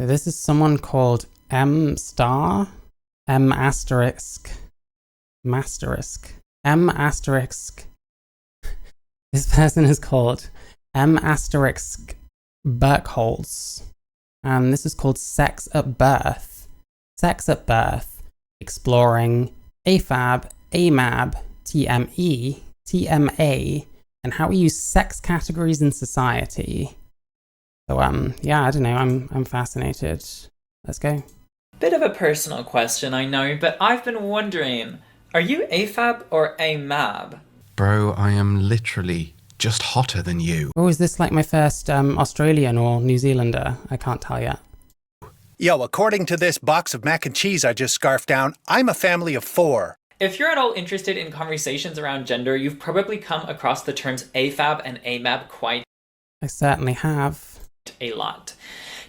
So this is someone called M star, M asterisk, masterisk, M asterisk. This person is called M asterisk birkholz. And this is called Sex at Birth. Sex at Birth, exploring AFAB, amab, TME, TMA, and how we use sex categories in society. So yeah, I don't know, I'm fascinated. Let's go. Bit of a personal question, I know, but I've been wondering, are you AFAB or amab? Bro, I am literally just hotter than you. Oh, is this like my first Australian or New Zealander? I can't tell yet. Yo, according to this box of mac and cheese I just scarfed down, I'm a family of 4. If you're at all interested in conversations around gender, you've probably come across the terms AFAB and amab quite I certainly have. a lot.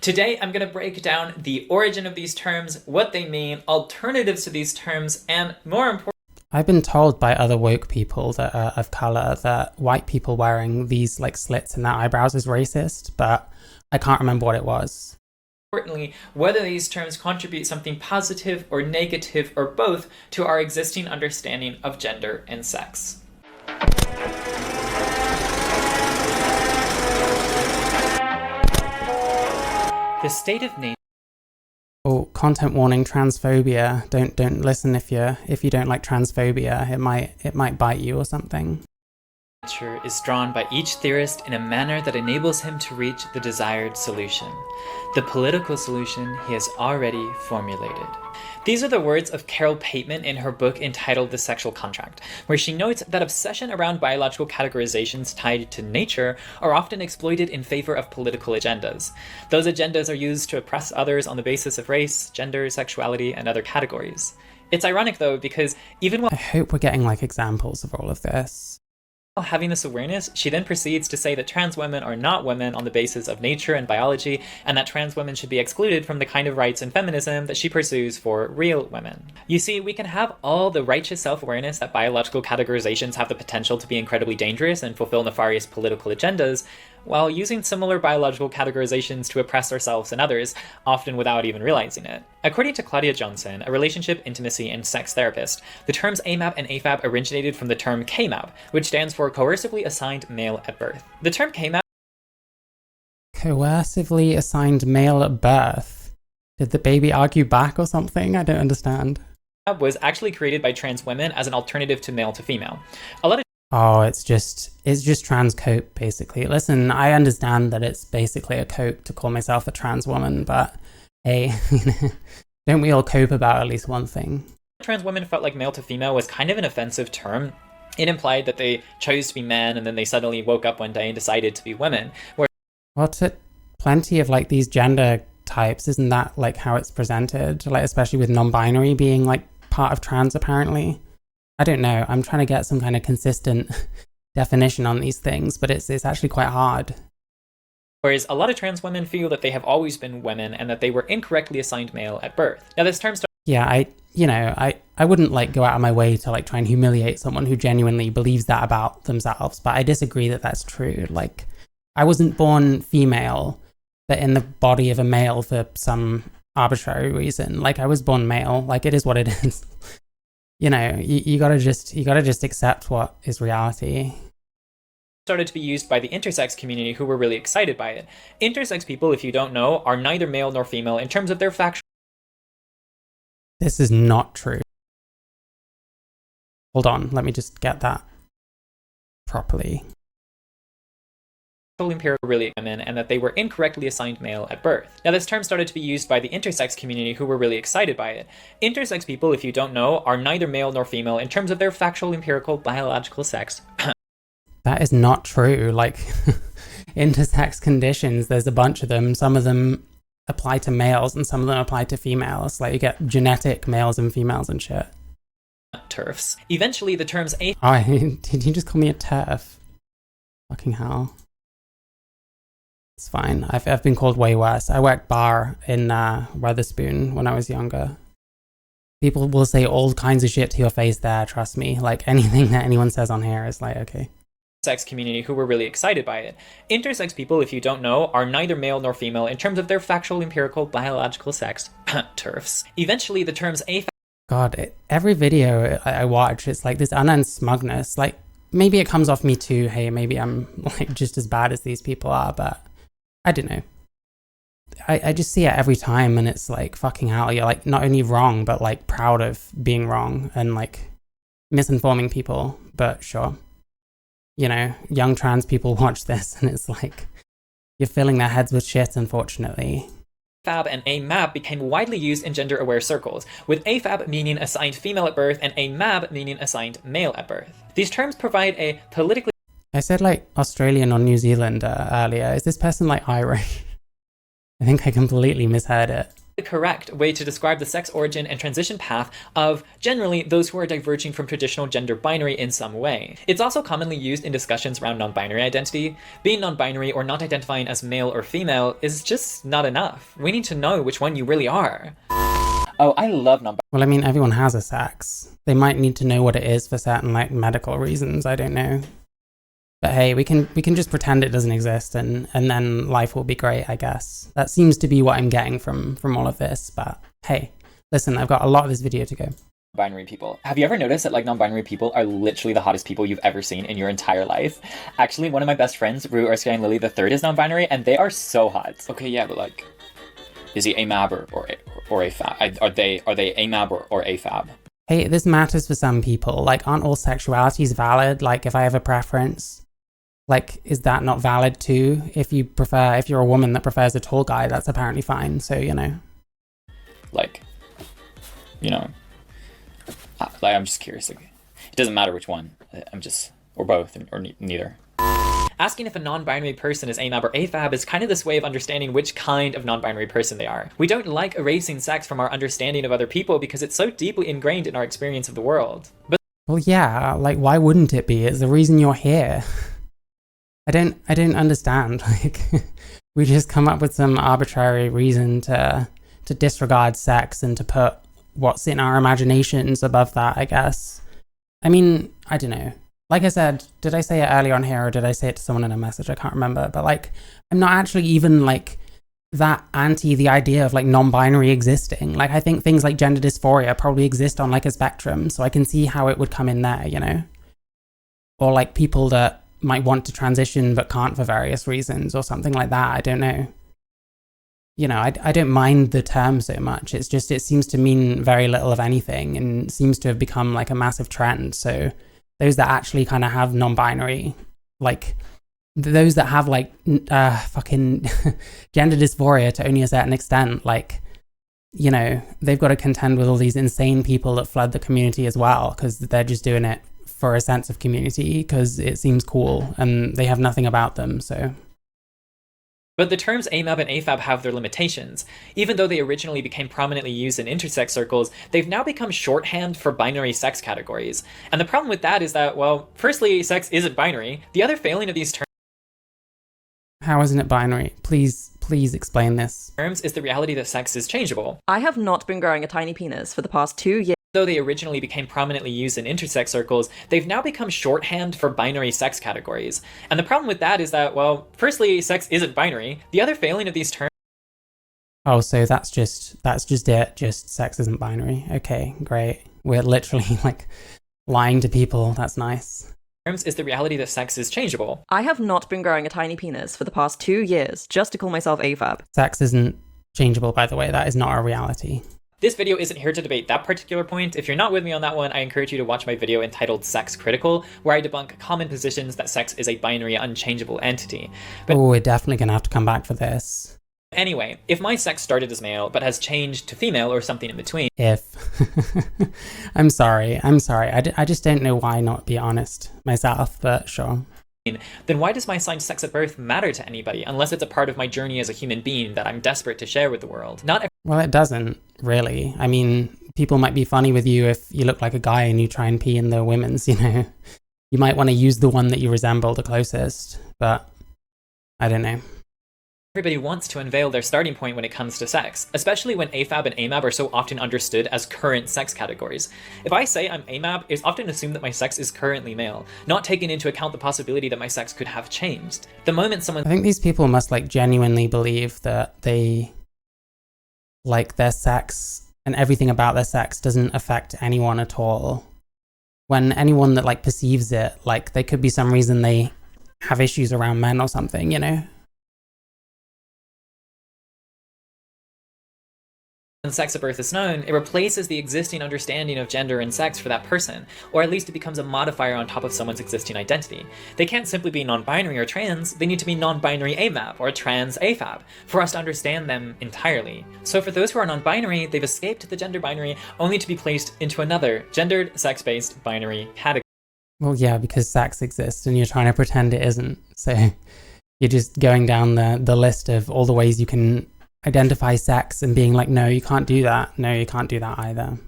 Today, I'm going to break down the origin of these terms, what they mean, alternatives to these terms, and more importantly, I've been told by other woke people that are of colour that white people wearing these like slits in their eyebrows is racist, but I can't remember what it was. whether these terms contribute something positive or negative or both to our existing understanding of gender and sex. The state of nature. Oh, content warning, transphobia. Don't listen if you don't like transphobia. It might bite you or something. Nature is drawn by each theorist in a manner that enables him to reach the desired solution, the political solution he has already formulated. These are the words of Carol Pateman in her book entitled The Sexual Contract, where she notes that obsession around biological categorizations tied to nature are often exploited in favor of political agendas. Those agendas are used to oppress others on the basis of race, gender, sexuality, and other categories. It's ironic though, because even while I hope we're getting like examples of all of this. having this awareness, she then proceeds to say that trans women are not women on the basis of nature and biology, and that trans women should be excluded from the kind of rights and feminism that she pursues for real women. You see, we can have all the righteous self-awareness that biological categorizations have the potential to be incredibly dangerous and fulfill nefarious political agendas, while using similar biological categorizations to oppress ourselves and others, often without even realizing it. According to Claudia Johnson, a relationship, intimacy, and sex therapist, the terms AMAB and AFAB originated from the term KMAB, which stands for coercively assigned male at birth. The term KMAB Coercively assigned male at birth. Did the baby argue back or something? I don't understand. was actually created by trans women as an alternative to male to female. A lot of Oh, it's just trans cope, basically. Listen, I understand that it's basically a cope to call myself a trans woman, but hey, don't we all cope about at least one thing? trans women felt like male to female was kind of an offensive term. It implied that they chose to be men and then they suddenly woke up one day and decided to be women. What's it? Plenty of like these gender types, isn't that like how it's presented? Like especially with non-binary being like part of trans apparently. I don't know. I'm trying to get some kind of consistent definition on these things, but it's actually quite hard. Whereas a lot of trans women feel that they have always been women and that they were incorrectly assigned male at birth. Now this term Yeah, I wouldn't like go out of my way to like try and humiliate someone who genuinely believes that about themselves, but I disagree that that's true. Like, I wasn't born female, but in the body of a male for some arbitrary reason. Like, I was born male. Like, it is what it is. You know, you gotta just accept what is reality. started to be used by the intersex community who were really excited by it. Intersex people, if you don't know, are neither male nor female in terms of their factual. This is not true. Hold on, let me just get that properly. Empirical really women and that they were incorrectly assigned male at birth. Now this term started to be used by the intersex community who were really excited by it. Intersex people, if you don't know, are neither male nor female in terms of their factual, empirical, biological sex. That is not true. Like, intersex conditions, there's a bunch of them. Some of them apply to males and some of them apply to females. Like, you get genetic males and females and shit. TERFs. Eventually the terms Oh, did you just call me a TERF? Fucking hell. It's fine. I've been called way worse. I worked bar in Weatherspoon when I was younger. People will say all kinds of shit to your face there, trust me. Like, anything that anyone says on here is like, okay. sex community who were really excited by it. Intersex people, if you don't know, are neither male nor female in terms of their factual, empirical, biological sex. TERFs. Eventually, the terms AFAB. God, every video I watch, it's like this unending smugness. Like, maybe it comes off me too. Hey, maybe I'm like just as bad as these people are, but I don't know. I just see it every time, and it's like, fucking hell, you're like not only wrong, but like proud of being wrong and like misinforming people. But sure, you know, young trans people watch this and it's like, you're filling their heads with shit, unfortunately. AFAB and amab became widely used in gender-aware circles, with AFAB meaning assigned female at birth and amab meaning assigned male at birth. These terms provide a politically... I said like Australian or New Zealand earlier. Is this person like Irish? I think I completely misheard it. The correct way to describe the sex origin and transition path of, generally, those who are diverging from traditional gender binary in some way. It's also commonly used in discussions around non-binary identity. Being non-binary or not identifying as male or female is just not enough. We need to know which one you really are. Oh, I love non-binary. Well, I mean, everyone has a sex. They might need to know what it is for certain like medical reasons, I don't know. But hey, we can just pretend it doesn't exist, and then life will be great, I guess. That seems to be what I'm getting from all of this, but hey, listen, I've got a lot of this video to go. Binary people. Have you ever noticed that like non-binary people are literally the hottest people you've ever seen in your entire life? Actually, one of my best friends, Rue Erskine Lily III, is non-binary, and they are so hot. Okay, yeah, but like, is he amab or afab? Are they amab or afab? Hey, this matters for some people. Like, aren't all sexualities valid? Like, if I have a preference, like, is that not valid too? If you're a woman that prefers a tall guy, that's apparently fine. So, you know. Like, you know, like, I'm just curious. Like, it doesn't matter which one. Or both, or neither. Asking if a non-binary person is amab or afab is kind of this way of understanding which kind of non-binary person they are. We don't like erasing sex from our understanding of other people because it's so deeply ingrained in our experience of the world. But well, yeah, like, why wouldn't it be? It's the reason you're here. I don't understand. Like, we just come up with some arbitrary reason to disregard sex and to put what's in our imaginations above that, I guess. I mean, I don't know. Like I said, did I say it earlier on here or did I say it to someone in a message? I can't remember. But like, I'm not actually even like that anti the idea of like non-binary existing. Like, I think things like gender dysphoria probably exist on like a spectrum. So I can see how it would come in there, you know? Or like people that might want to transition but can't for various reasons or something like that. I don't know. You know, I don't mind the term so much. It's just, it seems to mean very little of anything and seems to have become like a massive trend. So those that actually kind of have non-binary, like those that have like fucking gender dysphoria to only a certain extent, like, you know, they've got to contend with all these insane people that flood the community as well because they're just doing it for a sense of community because it seems cool and they have nothing about them, so. But the terms amab and afab have their limitations. Even though they originally became prominently used in intersex circles, they've now become shorthand for binary sex categories. And the problem with that is that, well, firstly, sex isn't binary. The other failing of these How isn't it binary? Please explain this. terms is the reality that sex is changeable. I have not been growing a tiny penis for the past 2 years. Though they originally became prominently used in intersex circles, they've now become shorthand for binary sex categories. And the problem with that is that, well, firstly, sex isn't binary. The other failing of these terms... Oh, so that's just it. Just sex isn't binary. Okay, great. We're literally like lying to people. That's nice. is the reality that sex is changeable. I have not been growing a tiny penis for the past 2 years just to call myself AFAB. Sex isn't changeable, by the way. That is not a reality. This video isn't here to debate that particular point. If you're not with me on that one, I encourage you to watch my video entitled Sex Critical, where I debunk common positions that sex is a binary, unchangeable entity. But we're definitely going to have to come back for this. Anyway, if my sex started as male, but has changed to female or something in between... I'm sorry. I just don't know why not be honest myself, but sure. Then why does my assigned sex at birth matter to anybody, unless it's a part of my journey as a human being that I'm desperate to share with the world? Well, it doesn't, really. I mean, people might be funny with you if you look like a guy and you try and pee in the women's, you know. You might want to use the one that you resemble the closest, but I don't know. Everybody wants to unveil their starting point when it comes to sex, especially when AFAB and amab are so often understood as current sex categories. If I say I'm amab, it's often assumed that my sex is currently male, not taking into account the possibility that my sex could have changed. The moment someone— I think these people must like genuinely believe that they like their sex and everything about their sex doesn't affect anyone at all. When anyone that like perceives it, like there could be some reason they have issues around men or something, you know? When sex at birth is known, it replaces the existing understanding of gender and sex for that person, or at least it becomes a modifier on top of someone's existing identity. They can't simply be non-binary or trans, they need to be non-binary amab or trans afab for us to understand them entirely. So for those who are non-binary, they've escaped the gender binary only to be placed into another gendered, sex-based binary category. Well, yeah, because sex exists and you're trying to pretend it isn't. So you're just going down the list of all the ways you can identify sex and being like, no, you can't do that. No, you can't do that either.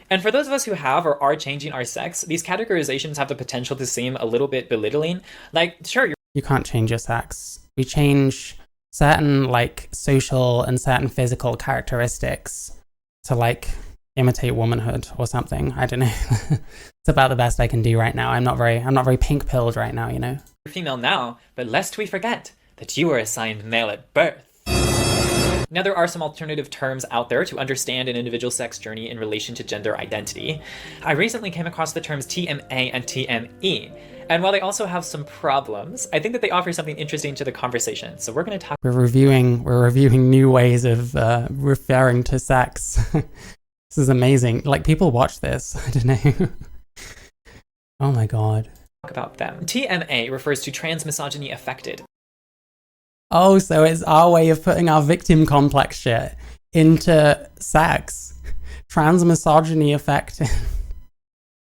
And for those of us who have or are changing our sex, these categorizations have the potential to seem a little bit belittling. Like, sure, you can't change your sex. We change certain like social and certain physical characteristics to like imitate womanhood or something. I don't know. It's about the best I can do right now. I'm not very pink-pilled right now, you know? You're female now, but lest we forget that you were assigned male at birth. Now, there are some alternative terms out there to understand an individual's sex journey in relation to gender identity. I recently came across the terms TMA and TME, and while they also have some problems, I think that they offer something interesting to the conversation. So we're going to talk— We're reviewing new ways of referring to sex. This is amazing. Like, people watch this. I don't know. Oh my god. about them. TMA refers to trans misogyny affected. Oh, so it's our way of putting our victim complex shit into sex. Trans misogyny affected.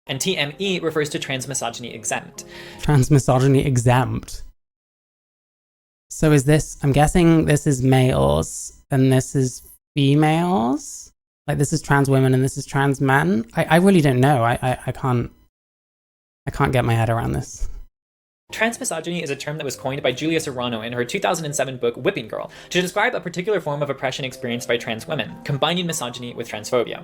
And TME refers to trans misogyny exempt. Trans misogyny exempt. So is this, I'm guessing this is males and this is females? Like this is trans women and this is trans men? I really don't know. I can't get my head around this. Transmisogyny is a term that was coined by Julia Serrano in her 2007 book Whipping Girl to describe a particular form of oppression experienced by trans women, combining misogyny with transphobia.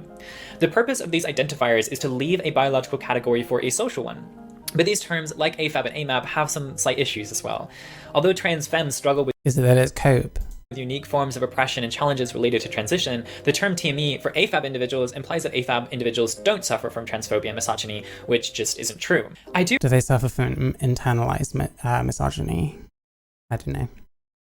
The purpose of these identifiers is to leave a biological category for a social one. But these terms, like AFAB and AMAB, have some slight issues as well. Although trans femmes struggle with Is it that it's cope? unique forms of oppression and challenges related to transition, the term TME for AFAB individuals implies that AFAB individuals don't suffer from transphobia and misogyny, which just isn't true. Do they suffer from internalized misogyny? I don't know.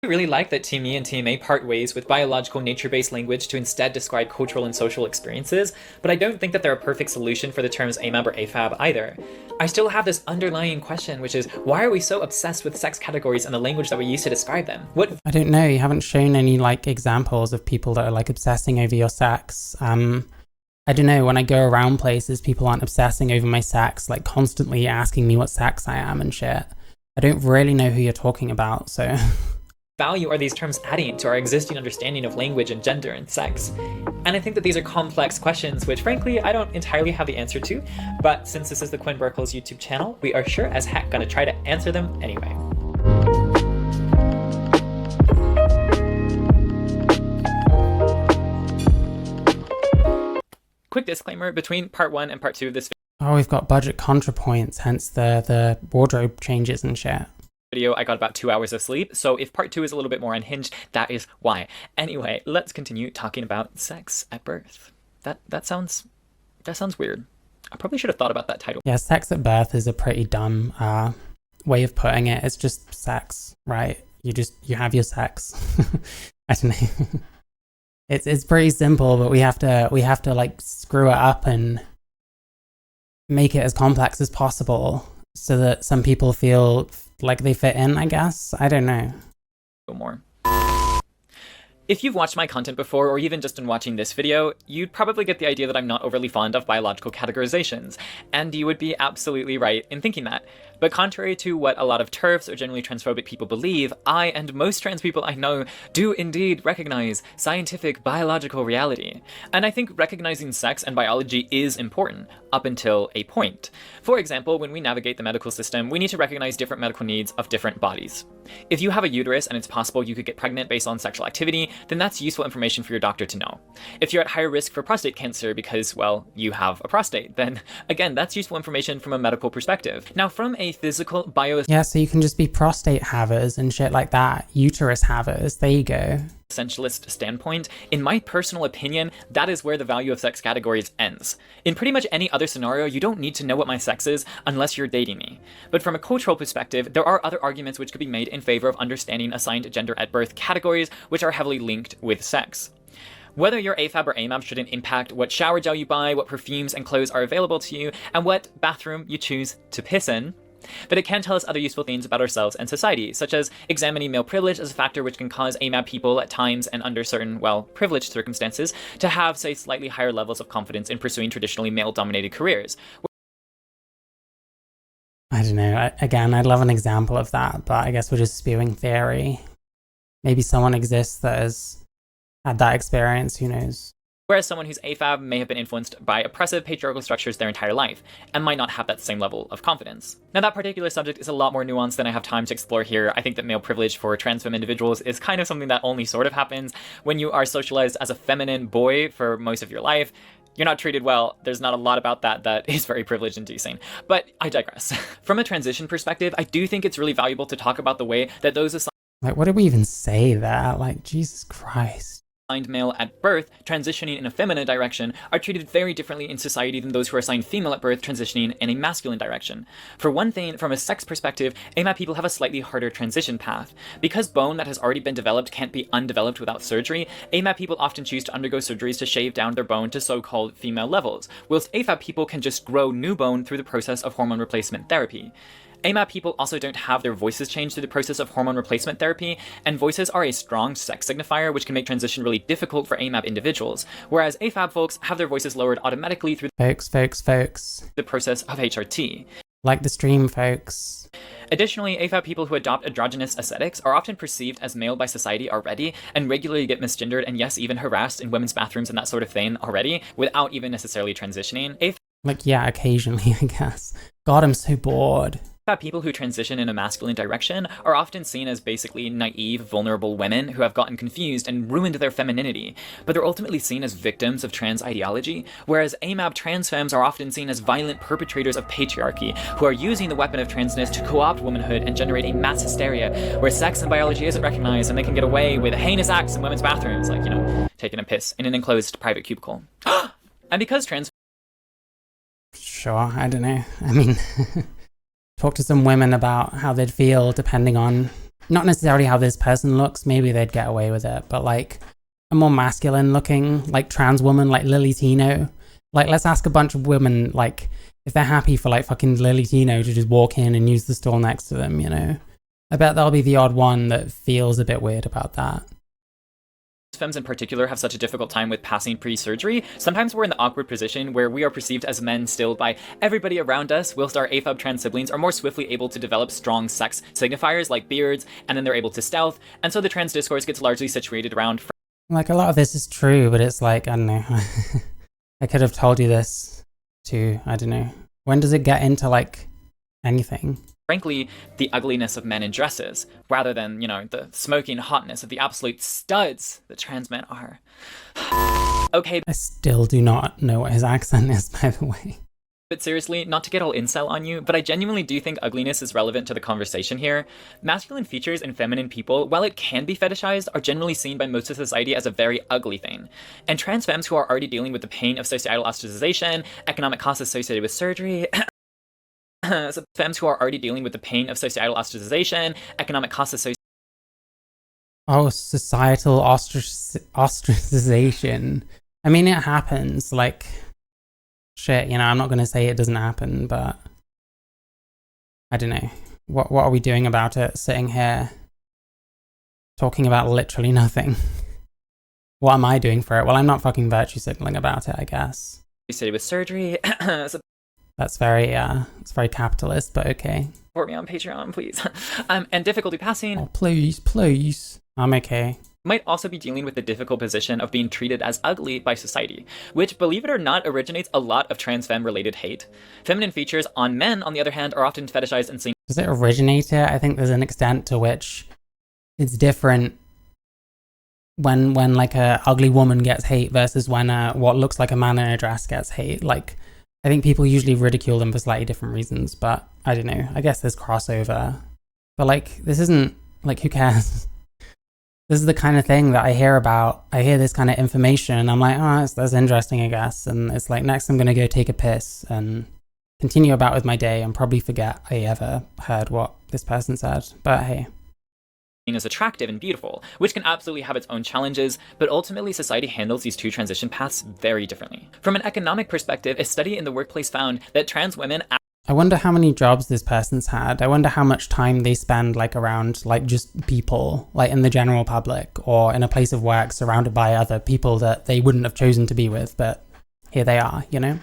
I really like that TME and TMA part ways with biological nature-based language to instead describe cultural and social experiences, but I don't think that they're a perfect solution for the terms AMAB or AFAB either. I still have this underlying question, which is, why are we so obsessed with sex categories and the language that we use to describe them? I don't know, you haven't shown any like examples of people that are like obsessing over your sex. I don't know, when I go around places, people aren't obsessing over my sex, like constantly asking me what sex I am and shit. I don't really know who you're talking about, so... value are these terms adding to our existing understanding of language and gender and sex? And I think that these are complex questions, which frankly, I don't entirely have the answer to, but since this is the Quinn birkholz YouTube channel, we are sure as heck gonna try to answer them anyway. Quick disclaimer, between part 1 and part 2 of this Oh, we've got budget contrapoints, hence the wardrobe changes and shit. video, I got about 2 hours of sleep, so if part 2 is a little bit more unhinged, that is why. Anyway, let's continue talking about sex at birth. That sounds weird. I probably should have thought about that title. Yeah, sex at birth is a pretty dumb way of putting it. It's just sex, right? You have your sex. I don't know. It's pretty simple, but we have to like screw it up and make it as complex as possible so that some people feel like they fit in, I guess. I don't know. More. If you've watched my content before, or even just in watching this video, you'd probably get the idea that I'm not overly fond of biological categorizations, and you would be absolutely right in thinking that. But contrary to what a lot of TERFs or generally transphobic people believe, I and most trans people I know do indeed recognize scientific biological reality. And I think recognizing sex and biology is important, up until a point. For example, when we navigate the medical system, we need to recognize different medical needs of different bodies. If you have a uterus and it's possible you could get pregnant based on sexual activity, then that's useful information for your doctor to know. If you're at higher risk for prostate cancer because, well, you have a prostate, then again, that's useful information from a medical perspective. Now, from a physical Yeah, so you can just be prostate havers and shit like that. Uterus havers. There you go. essentialist standpoint, in my personal opinion, that is where the value of sex categories ends. In pretty much any other scenario, you don't need to know what my sex is unless you're dating me. But from a cultural perspective, there are other arguments which could be made in favor of understanding assigned gender at birth categories, which are heavily linked with sex. Whether you're AFAB or AMAB shouldn't impact what shower gel you buy, what perfumes and clothes are available to you, and what bathroom you choose to piss in. But it can tell us other useful things about ourselves and society, such as examining male privilege as a factor which can cause AMAB people at times and under certain, well, privileged circumstances to have, say, slightly higher levels of confidence in pursuing traditionally male-dominated careers. I don't know. Again, I'd love an example of that, but I guess we're just spewing theory. Maybe someone exists that has had that experience, who knows? Whereas someone who's AFAB may have been influenced by oppressive patriarchal structures their entire life, and might not have that same level of confidence. Now, that particular subject is a lot more nuanced than I have time to explore here. I think that male privilege for trans femme individuals is kind of something that only sort of happens when you are socialized as a feminine boy for most of your life. You're not treated well. There's not a lot about that is very privilege inducing. But I digress. From a transition perspective, I do think it's really valuable to talk about the way that those assigned Like, what did we even say there? Like, Jesus Christ. male at birth transitioning in a feminine direction are treated very differently in society than those who are assigned female at birth transitioning in a masculine direction. For one thing, from a sex perspective, AMAB people have a slightly harder transition path. Because bone that has already been developed can't be undeveloped without surgery, AMAB people often choose to undergo surgeries to shave down their bone to so-called female levels, whilst AFAB people can just grow new bone through the process of hormone replacement therapy. AMAB people also don't have their voices changed through the process of hormone replacement therapy, and voices are a strong sex signifier which can make transition really difficult for AMAB individuals, whereas AFAB folks have their voices lowered automatically through Folks. the process of HRT. Like the stream, folks. Additionally, AFAB people who adopt androgynous aesthetics are often perceived as male by society already, and regularly get misgendered and yes, even harassed in women's bathrooms and that sort of thing already, without even necessarily transitioning. Like, yeah, occasionally, I guess. God, I'm so bored. People who transition in a masculine direction are often seen as basically naive, vulnerable women who have gotten confused and ruined their femininity, but they're ultimately seen as victims of trans ideology, whereas AMAB trans femmes are often seen as violent perpetrators of patriarchy, who are using the weapon of transness to co-opt womanhood and generate a mass hysteria where sex and biology isn't recognized and they can get away with heinous acts in women's bathrooms, like, you know, taking a piss in an enclosed private cubicle. And because trans... Sure, I don't know. I mean... Talk to some women about how they'd feel depending on, not necessarily how this person looks, maybe they'd get away with it, but like a more masculine looking, like trans woman, like Lily Tino. Like, let's ask a bunch of women, like, if they're happy for like fucking Lily Tino to just walk in and use the stall next to them, you know? I bet that'll be the odd one that feels a bit weird about that. Femmes in particular have such a difficult time with passing pre-surgery. Sometimes we're in the awkward position where we are perceived as men still by everybody around us, whilst our AFAB trans siblings are more swiftly able to develop strong sex signifiers like beards, and then they're able to stealth, and so the trans discourse gets largely situated around... Like, a lot of this is true, but it's like, I don't know. I could have told you this too, I don't know. When does it get into, like, anything? Frankly, the ugliness of men in dresses, rather than, you know, the smoking hotness of the absolute studs that trans men are. Okay. I still do not know what his accent is, by the way. But seriously, not to get all incel on you, but I genuinely do think ugliness is relevant to the conversation here. Masculine features in feminine people, while it can be fetishized, are generally seen by most of society as a very ugly thing. And trans femmes who are already dealing with the pain of societal ostracization, economic costs associated with surgery, so femmes who are already dealing with the pain of societal ostracization, economic costs associated... Oh, societal ostracization. I mean, it happens, like... Shit, you know, I'm not going to say it doesn't happen, but... I don't know. What are we doing about it, sitting here talking about literally nothing? What am I doing for it? Well, I'm not fucking virtue signaling about it, I guess. ...associated with surgery, That's very it's very capitalist, but okay. Support me on Patreon, please. And difficulty passing. Oh, please. I'm okay. Might also be dealing with the difficult position of being treated as ugly by society, which, believe it or not, originates a lot of trans femme related hate. Feminine features on men, on the other hand, are often fetishized and seen. Does it originate here? I think there's an extent to which it's different when like a ugly woman gets hate versus when what looks like a man in a dress gets hate. Like, I think people usually ridicule them for slightly different reasons, but I don't know. I guess there's crossover. But like, this isn't, like, who cares? This is the kind of thing that I hear about. I hear this kind of information and I'm like, oh, that's interesting, I guess. And it's like, next I'm going to go take a piss and continue about with my day and probably forget I ever heard what this person said. But hey. As attractive and beautiful, which can absolutely have its own challenges, but ultimately society handles these two transition paths very differently. From an economic perspective, a study in the workplace found that trans women... I wonder how many jobs this person's had. I wonder how much time they spend like around like just people, like in the general public or in a place of work surrounded by other people that they wouldn't have chosen to be with, but here they are, you know?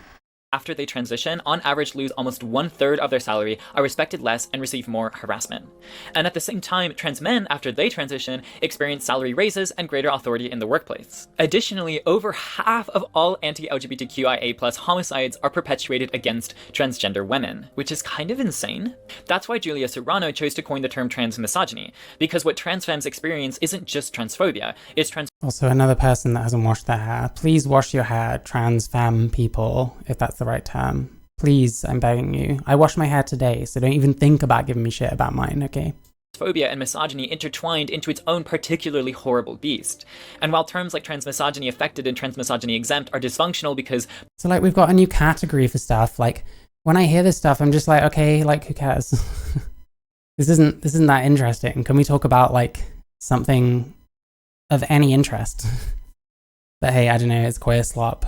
After they transition, on average lose almost 1/3 of their salary, are respected less, and receive more harassment. And at the same time, trans men, after they transition, experience salary raises and greater authority in the workplace. Additionally, over half of all anti-LGBTQIA+ homicides are perpetuated against transgender women, which is kind of insane. That's why Julia Serrano chose to coin the term trans misogyny, because what trans femmes experience isn't just transphobia, it's Also, another person that hasn't washed their hair. Please wash your hair, trans femme people, if that's the right term. Please, I'm begging you. I washed my hair today, so don't even think about giving me shit about mine, okay? Transphobia and misogyny intertwined into its own particularly horrible beast. And while terms like transmisogyny affected and transmisogyny exempt are dysfunctional because... So, like, we've got a new category for stuff. Like, when I hear this stuff, I'm just like, okay, like, who cares? This isn't that interesting. Can we talk about, like, something of any interest? But hey, I don't know, it's queer slop.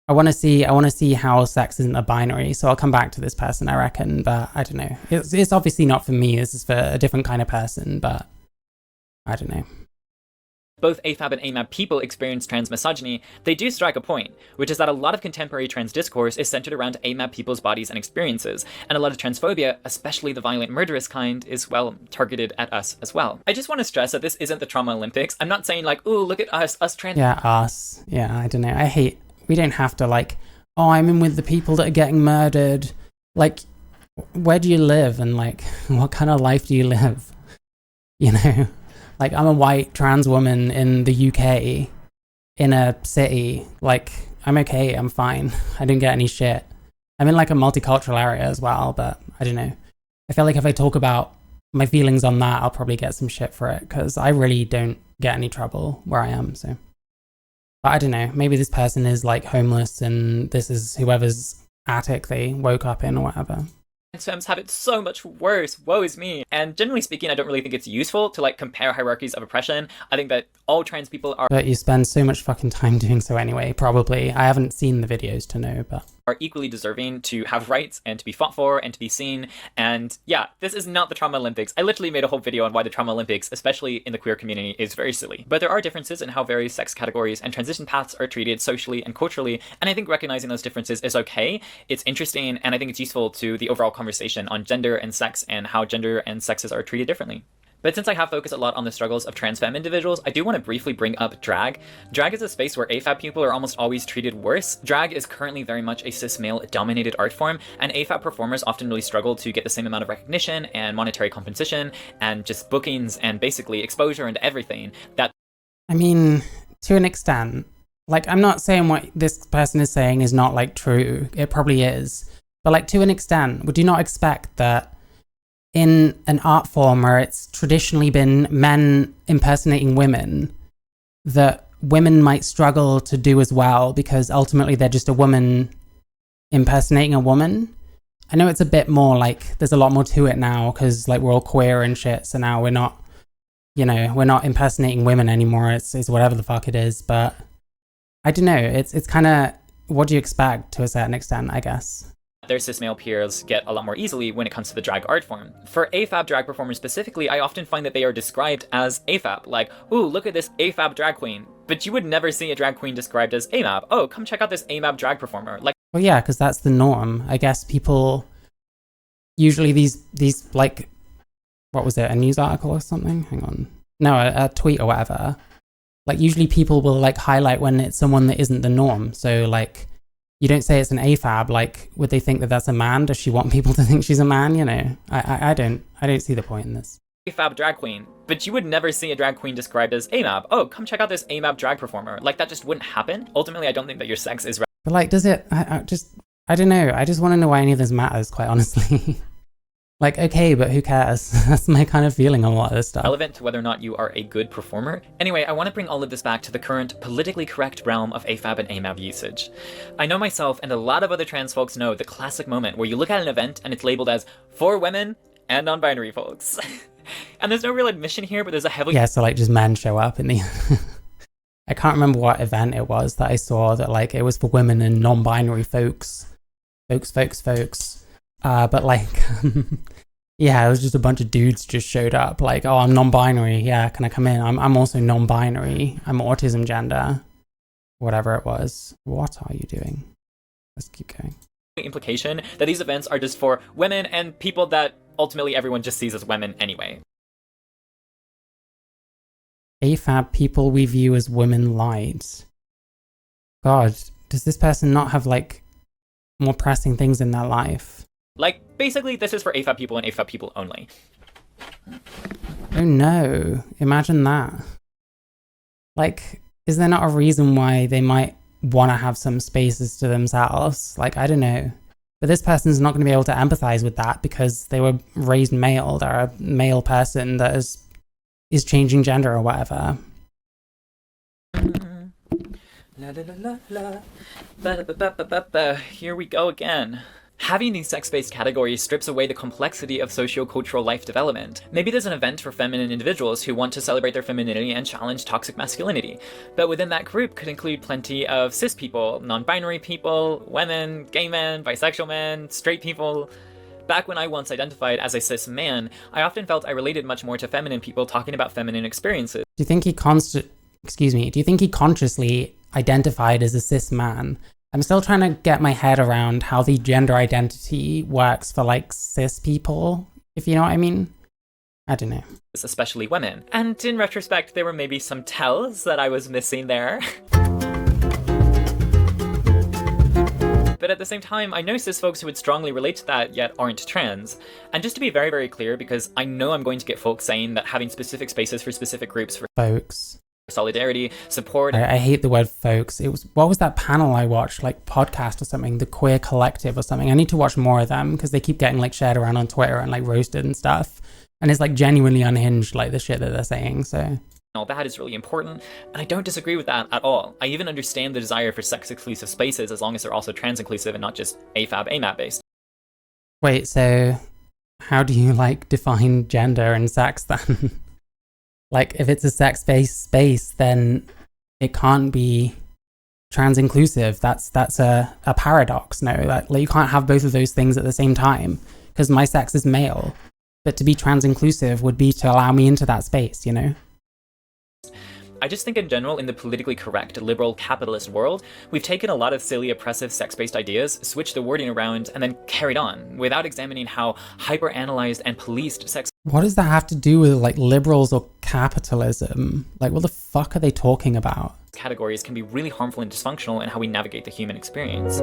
I want to see how sex isn't a binary, so I'll come back to this person, I reckon, but I don't know. It's obviously not for me, this is for a different kind of person, but I don't know. Both AFAB and amab people experience transmisogyny, they do strike a point, which is that a lot of contemporary trans discourse is centered around amab people's bodies and experiences, and a lot of transphobia, especially the violent murderous kind, is, well, targeted at us as well. I just want to stress that this isn't the Trauma Olympics. I'm not saying like, ooh, look at us trans- Yeah, us. Yeah, I don't know. We don't have to like, oh, I'm in with the people that are getting murdered. Like, where do you live and like, what kind of life do you live? You know? Like, I'm a white trans woman in the UK, in a city. Like, I'm okay, I'm fine. I didn't get any shit. I'm in like a multicultural area as well, but I don't know. I feel like if I talk about my feelings on that, I'll probably get some shit for it, because I really don't get any trouble where I am, so. But I don't know, maybe this person is like homeless and this is whoever's attic they woke up in or whatever. Femmes have it so much worse, woe is me. And generally speaking, I don't really think it's useful to like compare hierarchies of oppression. I think that all trans people are... But you spend so much fucking time doing so anyway, probably. I haven't seen the videos to know, but... are equally deserving to have rights and to be fought for and to be seen. And yeah, this is not the Trauma Olympics. I literally made a whole video on why the Trauma Olympics, especially in the queer community, is very silly. But there are differences in how various sex categories and transition paths are treated socially and culturally, and I think recognizing those differences is okay. It's interesting, and I think it's useful to the overall conversation on gender and sex and how gender and sexes are treated differently. But since I have focused a lot on the struggles of trans femme individuals, I do want to briefly bring up drag. Drag is a space where AFAB people are almost always treated worse. Drag is currently very much a cis male dominated art form, and AFAB performers often really struggle to get the same amount of recognition and monetary compensation and just bookings and basically exposure and everything that... I mean, to an extent, like, I'm not saying what this person is saying is not like true. It probably is. But like, to an extent, would you not expect that in an art form where it's traditionally been men impersonating women, that women might struggle to do as well because ultimately they're just a woman impersonating a woman? I know it's a bit more like, there's a lot more to it now because like we're all queer and shit, so now we're not, you know, we're not impersonating women anymore, it's whatever the fuck it is, but I don't know, it's kind of, what do you expect to a certain extent, I guess? Their cis male peers get a lot more easily when it comes to the drag art form. For AFAB drag performers specifically, I often find that they are described as AFAB, like, ooh, look at this AFAB drag queen. But you would never see a drag queen described as AMAB. Oh, come check out this AMAB drag performer. Like, Well, yeah, because that's the norm. I guess people usually these like, what was it, a news article or something? Hang on. No, a tweet or whatever. Like usually people will like highlight when it's someone that isn't the norm. So like you don't say it's an AFAB. Like would they think that that's a man? Does she want people to think she's a man? You know, I don't see the point in this. AFAB drag queen, but you would never see a drag queen described as amab. Oh, come check out this amab drag performer. Like that just wouldn't happen. Ultimately, I don't think that your sex is But like, does it? I don't know. I just want to know why any of this matters, quite honestly. Like, okay, but who cares? That's my kind of feeling on a lot of this stuff. relevant to whether or not you are a good performer. Anyway, I want to bring all of this back to the current politically correct realm of AFAB and AMAB usage. I know myself and a lot of other trans folks know the classic moment where you look at an event and it's labeled as for women and non-binary folks. And there's no real admission here, but there's a heavily... Yeah, so like just men show up in the... I can't remember what event it was that I saw that like it was for women and non-binary folks. But like, yeah, it was just a bunch of dudes just showed up like, oh, I'm non-binary. Yeah, can I come in? I'm also non-binary. I'm autism gender. Whatever it was. What are you doing? Let's keep going. implication that these events are just for women and people that ultimately everyone just sees as women anyway. AFAB people we view as women light. God, does this person not have like more pressing things in their life? Like, basically, this is for AFAB people and AFAB people only. Oh no, imagine that. Like, is there not a reason why they might want to have some spaces to themselves? Like, I don't know. But this person's not going to be able to empathize with that because they were raised male. They're a male person that is changing gender or whatever. La la la la la. Here we go again. Having these sex-based categories strips away the complexity of socio-cultural life development. Maybe there's an event for feminine individuals who want to celebrate their femininity and challenge toxic masculinity, but within that group could include plenty of cis people, non-binary people, women, gay men, bisexual men, straight people. Back when I once identified as a cis man, I often felt I related much more to feminine people talking about feminine experiences. Do you think he consciously identified as a cis man? I'm still trying to get my head around how the gender identity works for like cis people, if you know what I mean. I don't know. Especially women. And in retrospect, there were maybe some tells that I was missing there. But at the same time, I know cis folks who would strongly relate to that yet aren't trans. And just to be very, very clear, because I know I'm going to get folks saying that having specific spaces for specific groups for folks, solidarity, support. I hate the word folks. It was, what was that panel I watched, like podcast or something, the Queer Collective or something. I need to watch more of them because they keep getting like shared around on Twitter and like roasted and stuff. And it's like genuinely unhinged, like the shit that they're saying, so. All that is really important, and I don't disagree with that at all. I even understand the desire for sex-exclusive spaces as long as they're also trans-inclusive and not just AFAB, AMAB-based. Wait, so how do you like define gender and sex then? Like, if it's a sex-based space, then it can't be trans-inclusive. That's a paradox, no? Like, you can't have both of those things at the same time, because my sex is male. But to be trans-inclusive would be to allow me into that space, you know? I just think in general, in the politically correct, liberal, capitalist world, we've taken a lot of silly, oppressive, sex-based ideas, switched the wording around, and then carried on, without examining how hyper-analyzed and policed sex... What does that have to do with, like, liberals or capitalism? Like, what the fuck are they talking about? ...categories can be really harmful and dysfunctional in how we navigate the human experience.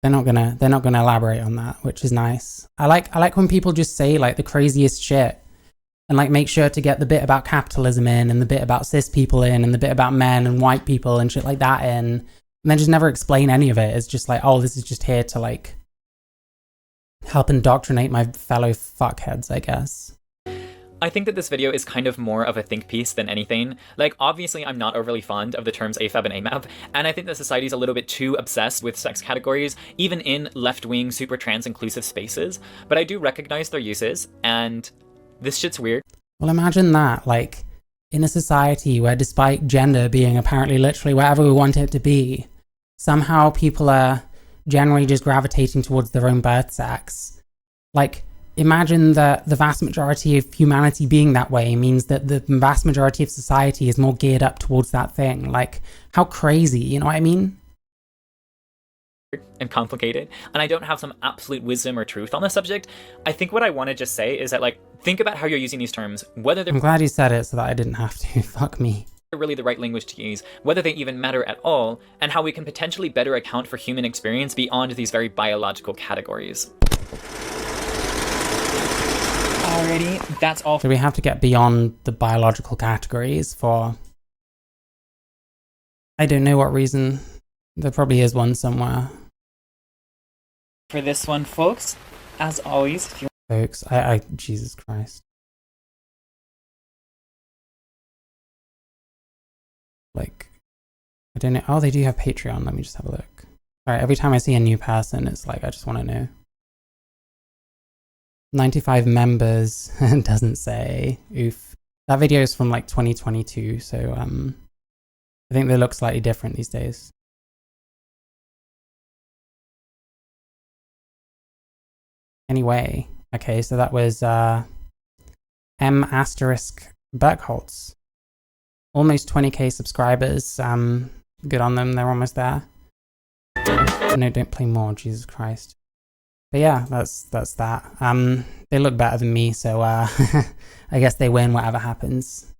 They're not gonna elaborate on that, which is nice. I like when people just say, like, the craziest shit. And like make sure to get the bit about capitalism in and the bit about cis people in and the bit about men and white people and shit like that in. And then just never explain any of it. It's just like, oh, this is just here to like help indoctrinate my fellow fuckheads, I guess. I think that this video is kind of more of a think piece than anything. Like, obviously I'm not overly fond of the terms AFAB and AMAB, and I think that society's a little bit too obsessed with sex categories, even in left-wing, super trans-inclusive spaces. But I do recognize their uses, and this shit's weird. Well, imagine that, like, in a society where despite gender being apparently literally wherever we want it to be, somehow people are generally just gravitating towards their own birth sex. Like, imagine that the vast majority of humanity being that way means that the vast majority of society is more geared up towards that thing. Like, how crazy, you know what I mean? and complicated, and I don't have some absolute wisdom or truth on the subject. I think what I want to just say is that, like, think about how you're using these terms, whether they're I'm glad you said it so that I didn't have to. Fuck me. really the right language to use, whether they even matter at all, and how we can potentially better account for human experience beyond these very biological categories. Alrighty, that's all. So we have to get beyond the biological categories for... I don't know what reason. There probably is one somewhere. For this one, folks. As always, if you Folks, Jesus Christ. Like, I don't know. Oh, they do have Patreon. Let me just have a look. Alright, every time I see a new person, it's like, I just want to know. 95 members. It doesn't say. Oof. That video is from like 2022, so I think they look slightly different these days. Anyway, okay, so that was M asterisk birkholz. Almost 20k subscribers. Good on them, they're almost there. No, don't play more, Jesus Christ. But yeah, that's that. They look better than me, so I guess they win whatever happens.